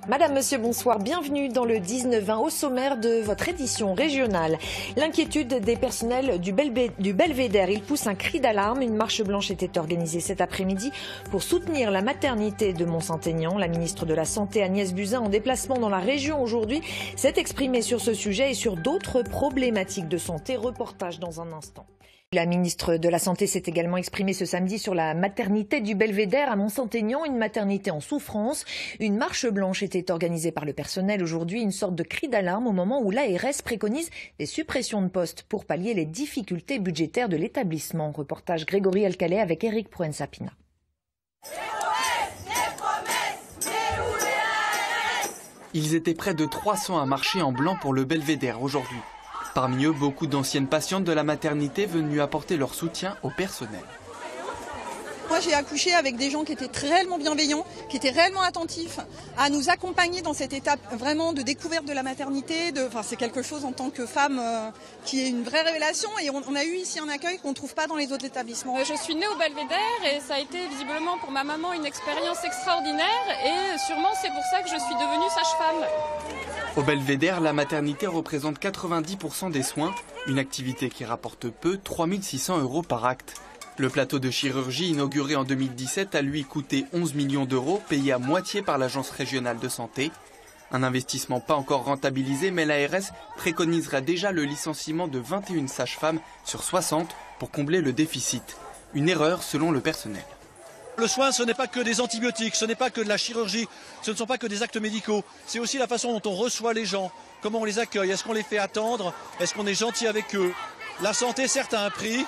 Madame, Monsieur, bonsoir. Bienvenue dans le 19-20 au sommaire de votre édition régionale. L'inquiétude des personnels du Belvédère. Il pousse un cri d'alarme. Une marche blanche était organisée cet après-midi pour soutenir la maternité de Mont-Saint-Aignan. La ministre de la Santé, Agnès Buzyn, en déplacement dans la région aujourd'hui, s'est exprimée sur ce sujet et sur d'autres problématiques de santé. Reportage dans un instant. La ministre de la Santé s'est également exprimée ce samedi sur la maternité du Belvédère à Mont-Saint-Aignan, une maternité en souffrance. Une marche blanche était organisée par le personnel aujourd'hui, une sorte de cri d'alarme au moment où l'ARS préconise des suppressions de postes pour pallier les difficultés budgétaires de l'établissement. Reportage Grégory Alcalay avec Eric Proen-Sapina. Ils étaient près de 300 à marcher en blanc pour le Belvédère aujourd'hui. Parmi eux, beaucoup d'anciennes patientes de la maternité venues apporter leur soutien au personnel. Moi, j'ai accouché avec des gens qui étaient réellement bienveillants, qui étaient réellement attentifs à nous accompagner dans cette étape vraiment de découverte de la maternité. C'est quelque chose en tant que femme qui est une vraie révélation. Et on a eu ici un accueil qu'on ne trouve pas dans les autres établissements. Je suis née au Belvédère et ça a été visiblement pour ma maman une expérience extraordinaire. Et sûrement c'est pour ça que je suis devenue sage-femme. Au Belvédère, la maternité représente 90% des soins, une activité qui rapporte peu, 3 600 € par acte. Le plateau de chirurgie inauguré en 2017 a lui coûté 11 millions d'euros, payé à moitié par l'Agence régionale de santé. Un investissement pas encore rentabilisé, mais l'ARS préconisera déjà le licenciement de 21 sages-femmes sur 60 pour combler le déficit. Une erreur selon le personnel. Le soin, ce n'est pas que des antibiotiques, ce n'est pas que de la chirurgie, ce ne sont pas que des actes médicaux. C'est aussi la façon dont on reçoit les gens, comment on les accueille, est-ce qu'on les fait attendre, est-ce qu'on est gentil avec eux. La santé, certes, a un prix,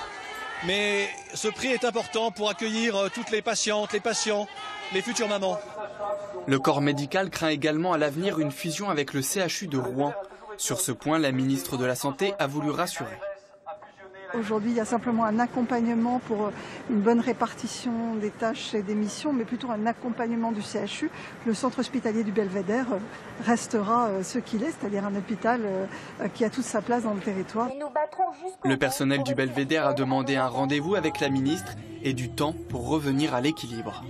mais ce prix est important pour accueillir toutes les patientes, les patients, les futures mamans. Le corps médical craint également à l'avenir une fusion avec le CHU de Rouen. Sur ce point, la ministre de la Santé a voulu rassurer. Aujourd'hui, il y a simplement un accompagnement pour une bonne répartition des tâches et des missions, mais plutôt un accompagnement du CHU. Le centre hospitalier du Belvédère restera ce qu'il est, c'est-à-dire un hôpital qui a toute sa place dans le territoire. Le personnel du Belvédère a demandé un rendez-vous avec la ministre et du temps pour revenir à l'équilibre.